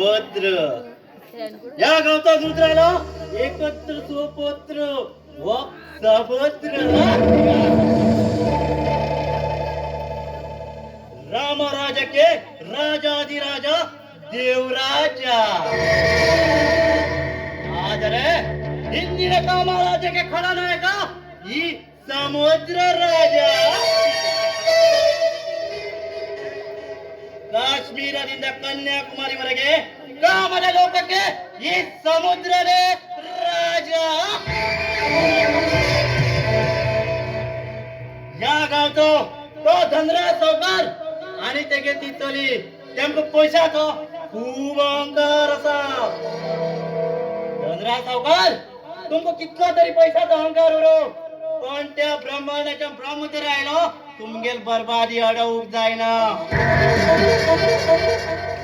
समुद्र या गावचा रुद्राला एकत्र सुपुत्र व समुद्र रामराज के राजाधिराजा देवराजा ಆದರೆ ಹಿಂದಿನ ಕಾಮರಾಜಕ್ಕೆ ಖಳನಾಯಕ ಈ ಸಮುದ್ರ ರಾಜ ಕಾಶ್ಮೀರದಿಂದ ಕನ್ಯಾಕುಮಾರಿವರೆಗೆ ಕಾಮದ ಲೋಕಕ್ಕೆ ಈ ಸಮುದ್ರನೇ राजा या गावतो तो धनरा सावकार आणि तेगे तितली तेमको पैसा तो खूप अहंकार असा धनरा सावकार तुमको कितला तरी पैसाचा अहंकार उरो पण त्या ब्रह्मांडाच्या ब्रह्मचर्य राहिलो तुमगेल बर्बादी अडवूक जायना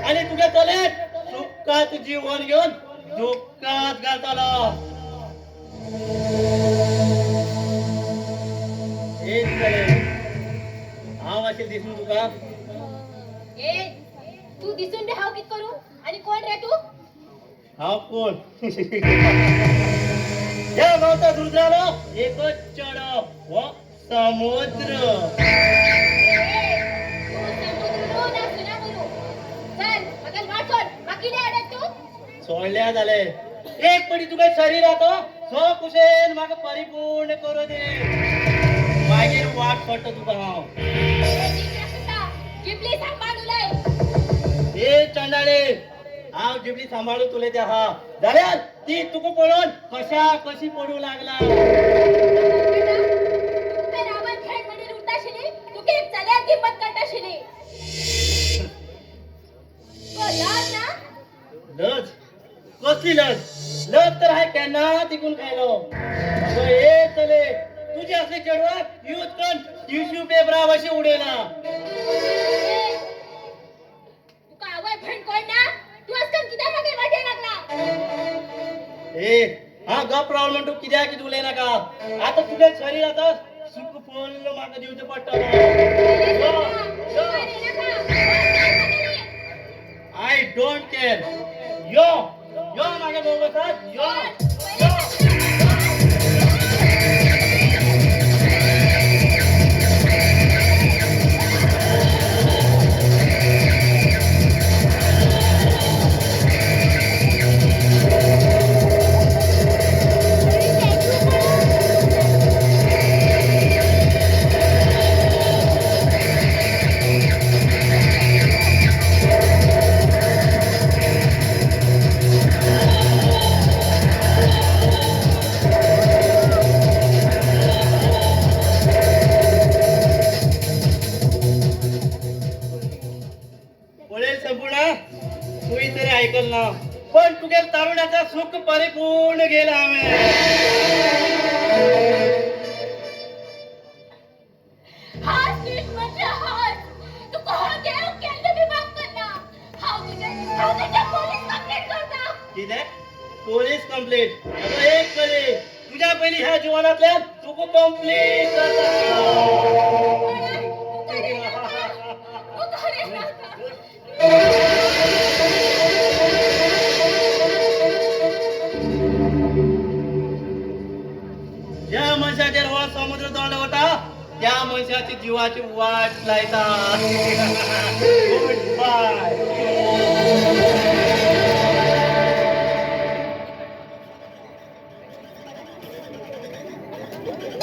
आणि तुगे चले सुखात जीवन घेऊन दुःखात घालतालो एक चले हांव अशें दिसून तुका ए तू दिसून दे हाव कित करू आणि कोण रे तू हांव कोण या गावचा रुद्रालो एकच चढ व समुद्र सोडल्या जाले एक पडी तुका शरीर आतो सो कुशेन म्हाका परिपूर्ण करू दे मागीर वाट पडटा तुका हांव जिबली सांभाळूलय ए चंडाळे हांव जिबली सांभाळून तुले ते हा जाल्यार ती तुका पळोवन कशी पडू लागला तुका रावण खेळ मध्ये उठाशिली तुके चल्या किंमत करताशिली लाज ना लज कसली लज लज तर हाय केन्ना तिकून खायलो ए चले तुझे असले चेडवा यूज करून टिश्यू पेपरा अशी उडयला तुका आवय भण कोण ना तू आजकाल कित्याक मागे वाटे लागला ए हा गप रावल म्हणतो कित्याक कितें उलय नाका आता तुगे शरीर आता सुख फुल्ल म्हाका दिवचें पडटलें आय डोंट केअर यो यो माझ्या बरोबर यो पण तुझ्या तरुणाचा सुख परिपूर्ण गेला पोलीस कंप्लेंट एक करे तुझ्या पहिली ह्या जीवनातल्या चुक कंप्लीट ज्या मनशाचेर हो समुद्र तोंड होता त्या मनशाची जीवाची वाट लायता गुड बाय